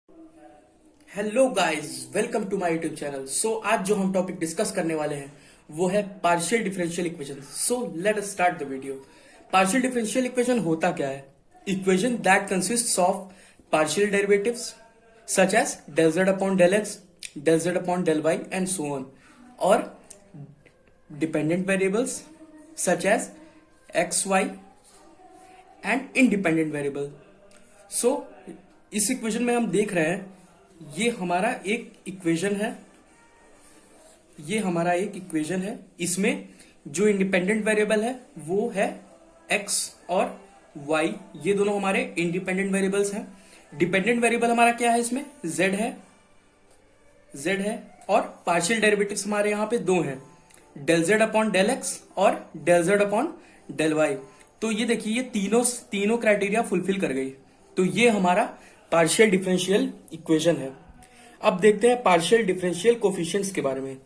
Hello guys, welcome to my YouTube channel. आज जो हम टॉपिक डिस्कस करने वाले हैं वो है partial differential equation. Let us start the video. Partial differential equation होता क्या है? Equation that consists of partial derivatives such as del z upon del x, del z upon del y and so on, और dependent variables such as x, y and independent variable. इस equation में हम देख रहे हैं ये हमारा एक इक्वेशन है। इसमें जो इंडिपेंडेंट वेरिएबल है वो है x और y। ये दोनों हमारे इंडिपेंडेंट वेरिएबल्स हैं। डिपेंडेंट वेरिएबल हमारा क्या है? इसमें z है और पार्शियल डेरिवेटिव्स हमारे यहां पे दो हैं, del z upon del x और del z upon del y। तो ये देखिए, ये तीनों क्राइटेरिया फुलफिल कर गई। तो ये हमारा पार्शियल डिफरेंशियल इक्वेशन है। अब देखते हैं पार्शियल डिफरेंशियल कोफिशिएंट्स के बारे में।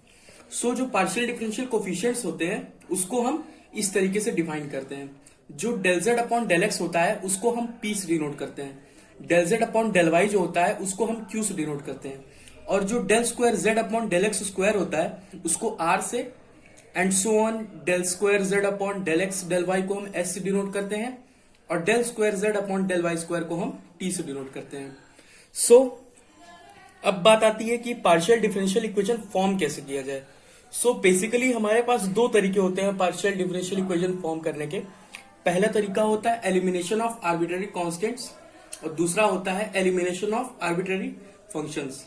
जो पार्शियल डिफरेंशियल कोफिशिएंट्स होते हैं उसको हम इस तरीके से डिफाइन करते हैं। जो del z upon del x होता है उसको हम p से डिनोट करते हैं। del z upon del y जो होता है उसको हम q से डिनोट करते हैं। और जो del square z upon del x square होता है उसको r से, and so on, del square z upon del x del y को हम s से डिनोट करते हैं, और del square z upon del y square को हम t से डिनोट करते हैं। अब बात आती है कि पार्शियल डिफरेंशियल इक्वेशन फॉर्म कैसे किया जाए। बेसिकली हमारे पास दो तरीके होते हैं पार्शियल डिफरेंशियल इक्वेशन फॉर्म करने के। पहला तरीका होता है एलिमिनेशन ऑफ आर्बिट्ररी कांस्टेंट्स और दूसरा होता है एलिमिनेशन ऑफ आर्बिट्ररी फंक्शंस।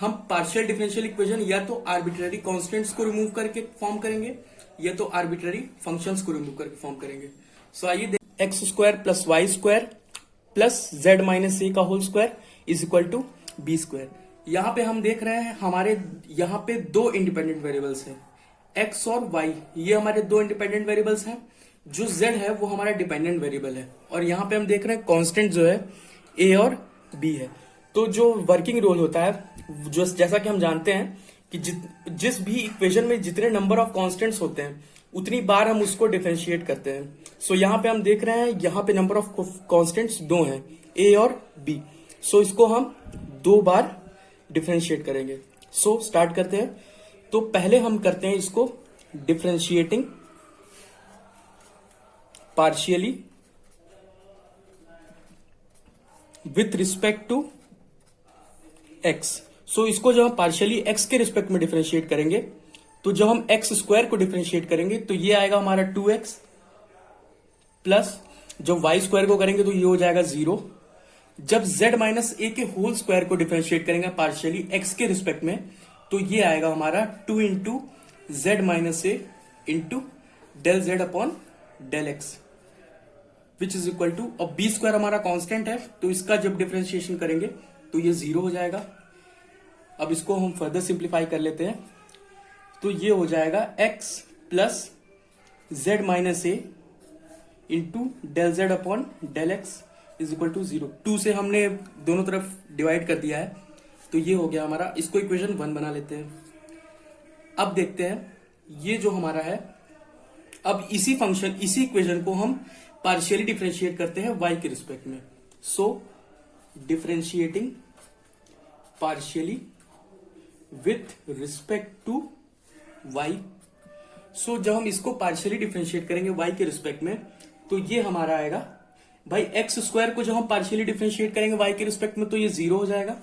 हम पार्शियल डिफरेंशियल इक्वेशन या तो आर्बिट्ररी कांस्टेंट्स को रिमूव करके फॉर्म करेंगे या तो आर्बिट्ररी फंक्शंस को रिमूव करके फॉर्म करेंगे। आइए x square plus y square plus z minus a का whole square is equal to b square. यहां पे हम देख रहे हैं हमारे यहाँ पे दो इंडिपेंडेंट वेरिएबल्स हैं, एक्स और वाई। ये हमारे दो इंडिपेंडेंट वेरिएबल्स हैं। जो जेड है वो हमारा डिपेंडेंट वेरिएबल है, और यहाँ पे हम देख रहे हैं कांस्टेंट जो है ए और बी है। तो जो वर्किंग रोल होता है, जो जैसा कि हम जानते हैं कि जिस भी इक्वेशन में जितने नंबर ऑफ कांस्टेंट्स होते हैं उतनी बार हम उसको डिफरेंशिएट करते हैं। यहाँ पे हम देख रहे हैं यहाँ पे नंबर ऑफ कांस्टेंट्स दो हैं, ए और बी। इसको हम दो बार डिफरेंशिएट करेंगे। स्टार्ट करते हैं। तो पहले हम करते हैं इसको differentiating partially with respect to x. इसको जब हम पार्शियली एक्स के रिस्पेक्ट में डिफरेंशिएट करेंगे तो जब हम एक्स स्क्वायर को डिफरेंशिएट करेंगे तो ये आएगा हमारा 2x, प्लस जब वाई स्क्वायर को करेंगे तो ये हो जाएगा 0। जब z माइनस ए के होल स्क्वायर को डिफरेंशिएट करेंगे पार्शियली एक्स के रिस्पेक्ट में तो ये आएगा हमारा 2 into z minus a into del z upon del x which is equal to, अब बी स्क्वायर हमारा कांस्टेंट है तो इसका जब डिफरेंशिएशन करेंगे तो ये 0 हो जाएगा। अब इसको हम फर्दर सिंप्लीफाई कर लेते हैं तो ये हो जाएगा x plus z minus a into del z upon del x is equal to 0। 2 से हमने दोनों तरफ डिवाइड कर दिया है तो ये हो गया हमारा। इसको इक्वेशन 1 बना लेते हैं। अब देखते हैं ये जो हमारा है, अब इसी इक्वेशन को हम पार्शियली डिफरेंशिएट करते हैं y के रिस्पेक्ट में। Differentiating partially with respect to y। जब हम इसको पार्शियली डिफरेंशिएट करेंगे y के रिस्पेक्ट में तो ये हमारा आएगा भाई एक्स स्क्वायर को जब हम पार्शियली डिफरेंशिएट करेंगे y के रिस्पेक्ट में तो ये 0 हो जाएगा।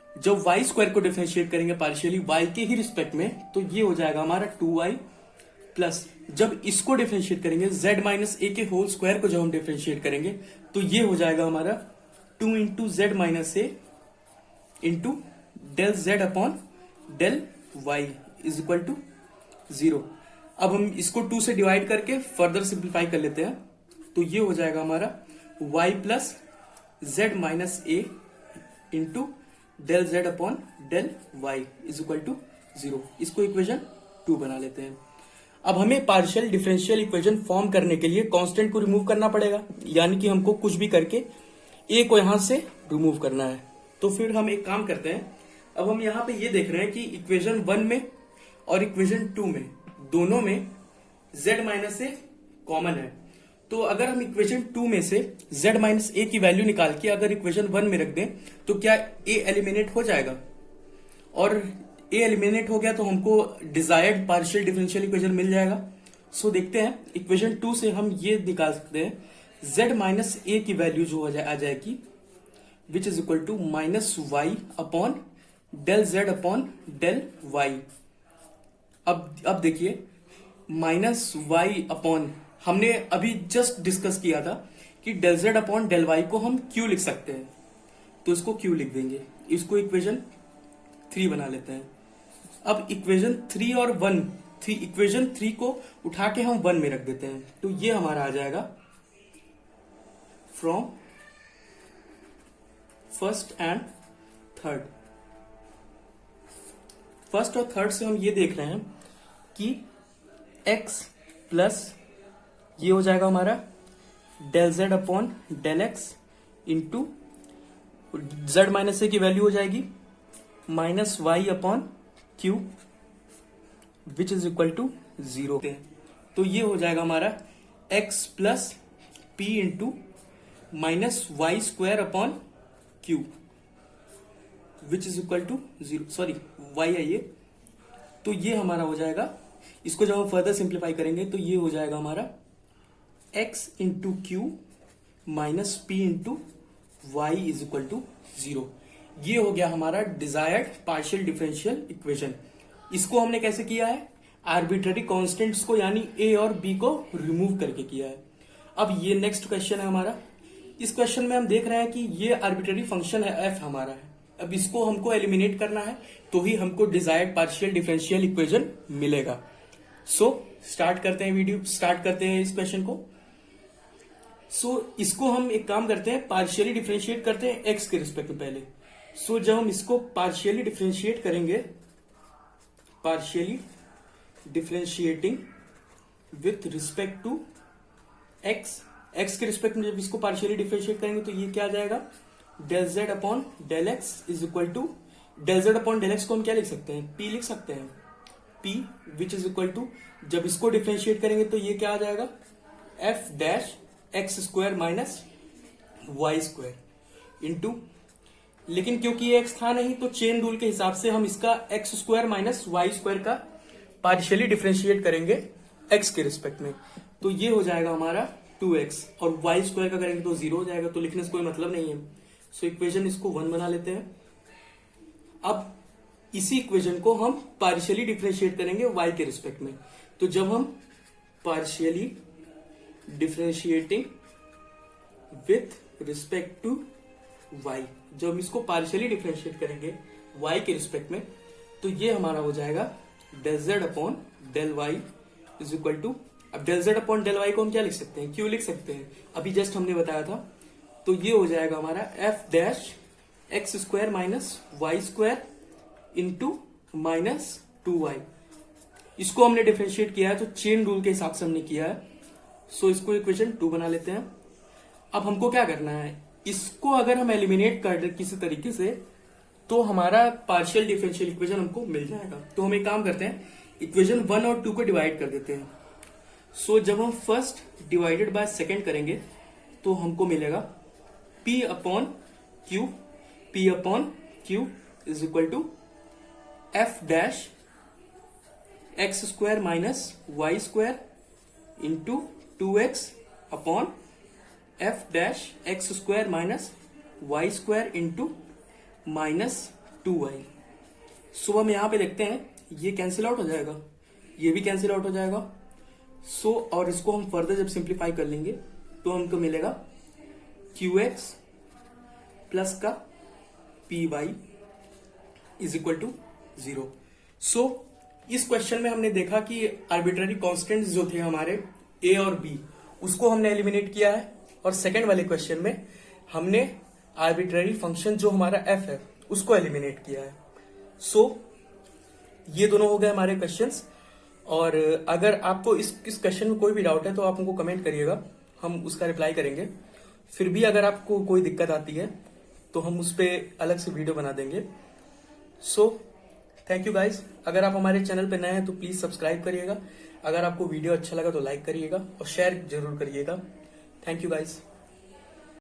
जब y स्क्वायर को डिफरेंशिएट करेंगे पार्शियली y के ही रिस्पेक्ट में तो ये हो जाएगा हमारा 2y, प्लस जब इसको डिफरेंशिएट करेंगे z माइनस ए के होल स्क्वायर को जब हम डिफरेंशिएट करेंगे तो ये हो जाएगा हमारा 2 into z minus a into del z upon del y is equal to 0। अब हम इसको 2 से डिवाइड करके फर्दर सिंप्लीफाई कर लेते हैं तो ये हो जाएगा हमारा y plus z minus a into del z upon del y is equal to 0। इसको इक्वेशन 2 बना लेते हैं। अब हमें पार्शियल डिफरेंशियल इक्वेशन फॉर्म करने के लिए कांस्टेंट को रिमूव करना पड़ेगा, यानी कि हमको कुछ भी करके a को यहां से रिमूव करना है। तो फिर हम एक काम करते हैं, अब हम यहां पे ये देख रहे हैं कि इक्वेशन 1 में और इक्वेशन 2 में दोनों में z माइनस ए कॉमन है। तो अगर हम इक्वेशन 2 में से z माइनस ए की वैल्यू निकाल के अगर इक्वेशन 1 में रख दें तो क्या a एलिमिनेट हो जाएगा, और a एलिमिनेट हो गया तो हमको डिजायर्ड पार्शियल डिफरेंशियल इक्वेशन मिल जाएगा। सो देखते हैं इक्वेशन 2 से हम ये निकाल सकते हैं z माइनस ए की वैल्यू जो आ जाएगी which is equal to minus y upon del z upon del y. अब देखिए माइनस वाई अपॉन, हमने अभी जस्ट डिस्कस किया था कि del z upon del y को हम q लिख सकते हैं, तो इसको q लिख देंगे, इसको इक्वेशन 3 बना लेते हैं। अब इक्वेशन 3 और 1, इक्वेशन 3 को उठा के हम 1 में रख देते हैं, तो ये हमारा आ जाएगा from first and third. First और थर्ड से हम ये देख रहे हैं कि x प्लस ये हो जाएगा हमारा del z upon del x into z minus a की वैल्यू हो जाएगी minus y upon q which is equal to 0। तो ये हो जाएगा हमारा x plus p into minus y square upon q which is equal to 0, sorry y है ये। तो ये हमारा हो जाएगा, इसको जब हम फर्दर सिंप्लीफाई करेंगे तो ये हो जाएगा हमारा x into q minus p into y is equal to 0। ये हो गया हमारा डिजायर्ड पार्शियल डिफरेंशियल इक्वेशन। इसको हमने कैसे किया है, आर्बिट्ररी कॉन्स्टेंट्स को यानी a और b को रिमूव करके किया है। अब ये नेक्स्ट क्वेश्चन है हमारा। इस क्वेश्चन में हम देख रहे हैं कि ये आर्बिट्ररी फंक्शन है f हमारा है। अब इसको हमको एलिमिनेट करना है तो ही हमको डिजायर्ड पार्शियल डिफरेंशियल इक्वेशन मिलेगा। सो स्टार्ट करते हैं इस क्वेश्चन को। इसको हम एक काम करते हैं, पार्शियली डिफरेंशिएट करते हैं x के रिस्पेक्ट में पहले। जब हम इसको पार्शियली डिफरेंशिएट करेंगे, partially differentiating with respect to x के रिस्पेक्ट में जब इसको पार्शियली डिफरेंशिएट करेंगे तो ये क्या आ जाएगा, del z upon del x is equal to, del z upon del x को हम क्या लिख सकते हैं, p लिख सकते हैं, p which is equal to, जब इसको डिफरेंशिएट करेंगे तो ये क्या आ जाएगा, f dash x square minus y square into, लेकिन क्योंकि ये x था नहीं तो चेन रूल के हिसाब से हम इसका x square minus y square का पार्शियली डिफरेंशिएट करेंगे x के रिस्पेक्ट में, तो ये हो जाएगा हमारा 2x, और वाई स्क्वायर का करेंगे तो 0 हो जाएगा, तो लिखने से कोई मतलब नहीं है। इक्वेशन इसको 1 बना लेते हैं। अब इसी इक्वेशन को हम पार्शियली डिफरेंशिएट करेंगे y के रिस्पेक्ट में, तो जब हम partially differentiating with respect to y, जब हम इसको पार्शियली डिफरेंशिएट करेंगे y के रिस्पेक्ट में तो ये हमारा हो जाएगा del z upon del y is equal to, अब del z upon del y को हम क्या लिख सकते हैं, q लिख सकते हैं, अभी जस्ट हमने बताया था। तो ये हो जाएगा हमारा f dash x square minus y square into minus 2y। इसको हमने डिफरेंशिएट किया है तो चेन रूल के हिसाब से हमने किया है। इसको इक्वेशन 2 बना लेते हैं। अब हमको क्या करना है, इसको अगर हम एलिमिनेट कर दे किसी तरीके से तो हमारा पार्शियल डिफरेंशियल इक्वेशन हमको मिल जाएगा। तो हम एक काम करते हैं, इक्वेशन 1 और 2 को डिवाइड कर देते हैं। जब हम फर्स्ट डिवाइडेड बाय सेकेंड करेंगे तो हमको मिलेगा p upon q is equal to f dash x square minus y square into 2x upon f dash x square minus y square into minus 2y। हम यहां पे देखते हैं ये कैंसिल आउट हो जाएगा, ये भी कैंसिल आउट हो जाएगा। और इसको हम फर्दर जब सिंप्लीफाई कर लेंगे तो हमको मिलेगा qx प्लस का py इज इक्वल टू 0। इस क्वेश्चन में हमने देखा कि आर्बिट्ररी कॉन्स्टेंट्स जो थे हमारे a और b उसको हमने एलिमिनेट किया है, और सेकेंड वाले क्वेश्चन में हमने आर्बिट्ररी फंक्शन जो हमारा f है उसको एलिमिनेट किया है। ये दोनों हो गए हमारे क्वेश्चंस। और अगर आपको इस क्वेश्चन में कोई भी डाउट है तो आप हमको कमेंट करिएगा, हम उसका रिप्लाई करेंगे। फिर भी अगर आपको कोई दिक्कत आती है तो हम उस पर अलग से वीडियो बना देंगे। Thank you guys. अगर आप हमारे चैनल पर नए हैं तो प्लीज सब्सक्राइब करिएगा। अगर आपको वीडियो अच्छा लगा तो लाइक करिएगा और शेयर जरूर करिएगा। Thank you guys.